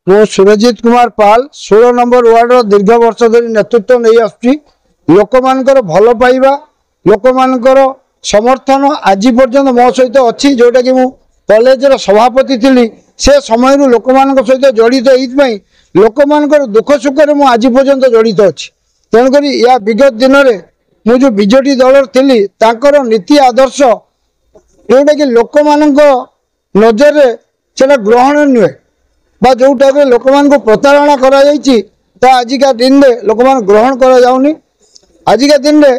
मु Surjit Kumar Pal 16 number ward दीर्घ वर्ष धरी नेतृत्व नहीं आसुची लोक मानकर भल पाइबा लोक मानकर समर्थन आज पर्यंत मो सहित अच्छी जोटा कि मु कॉलेज सभापति थी से समय लोक मान सहित जड़ित होई लोक मानकर दुख सुख में आज पर्यंत जड़ित अच्छी तेणुक या विगत दिन में मु जो बीजेडी दल थी नीति आदर्श जोटा कि लोक मान नजर से ग्रहण नुहे बा जो टाइप लोक मान प्रतारणा करा आजिका दिन में लोक मान ग्रहण करा जाउनी। आजिका दिन में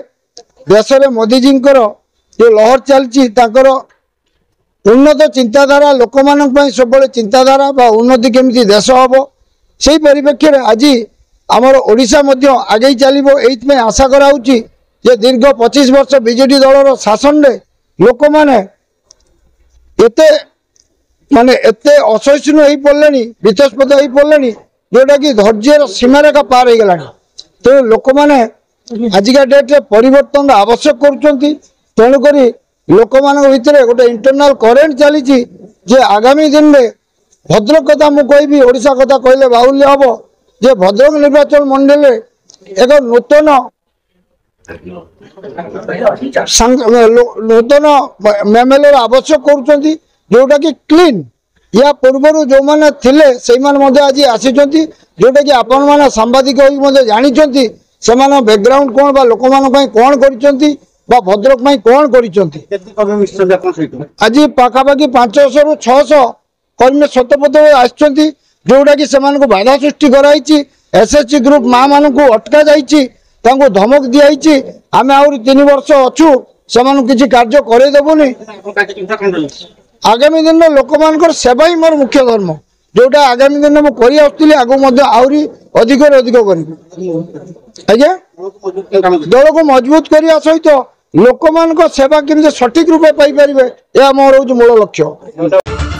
देश में मोदी जी जो लहर चलती उन्नत चिंताधारा लोक मान सब चिंताधारा बा उन्नति केमी देश हम से परिप्रेक्षी में आज आमर ओडिशा आगे चलो ये आशा कराऊँगी जे दीर्घ 25 वर्ष बीजेडी दलर शासन में लोक मैंने माने एते असहिष्णु हो पड़े वितस्पत हो पड़े जोटा कि धैर्य सीमारेखा पार हो गला तेणु लोक मैंने आजिका डेट्रे परिवर्तन आवश्यक करुँच तेणुक लोक मान भितर गोटे इंटरनाल करेन्ट चली जे आगामी दिन में भद्रक कथा मुझे कहबी ओडिशा कथा कहले बाहुल्य हम जे भद्रक निर्वाचन मंडल एक नूतन नूतन मेमेलर आवश्यक करुँच जोटा कि क्लीन या पूर्वर जो मैंने थिले से आज आसी जोटा कि आपण मैंने सांबादिक जानी से बैकग्राउंड कौन बा लोक मान कौन कर भद्रक कौन कर आज पाखापाखि 500 ରୁ 600 कर्मी शतपथ आसुँच जोटा कि बाधा सृष्टि कराई एसएचजी ग्रुप माँ मान को अटका जाइए धमक दिखाई आम आहरी 3 वर्ष अच्छु से किसी कार्य करदेबुनि आगामी दिन में लोक मान सेवा ही मोर मुख्य धर्म जोटा आगामी दिन में कर आहरी अधिक अधिक कर दल को मजबूत करने सहित लोक मान सेवा केमती सठिक रूपे पाई पारे यह मोर हूँ मूल लक्ष्य।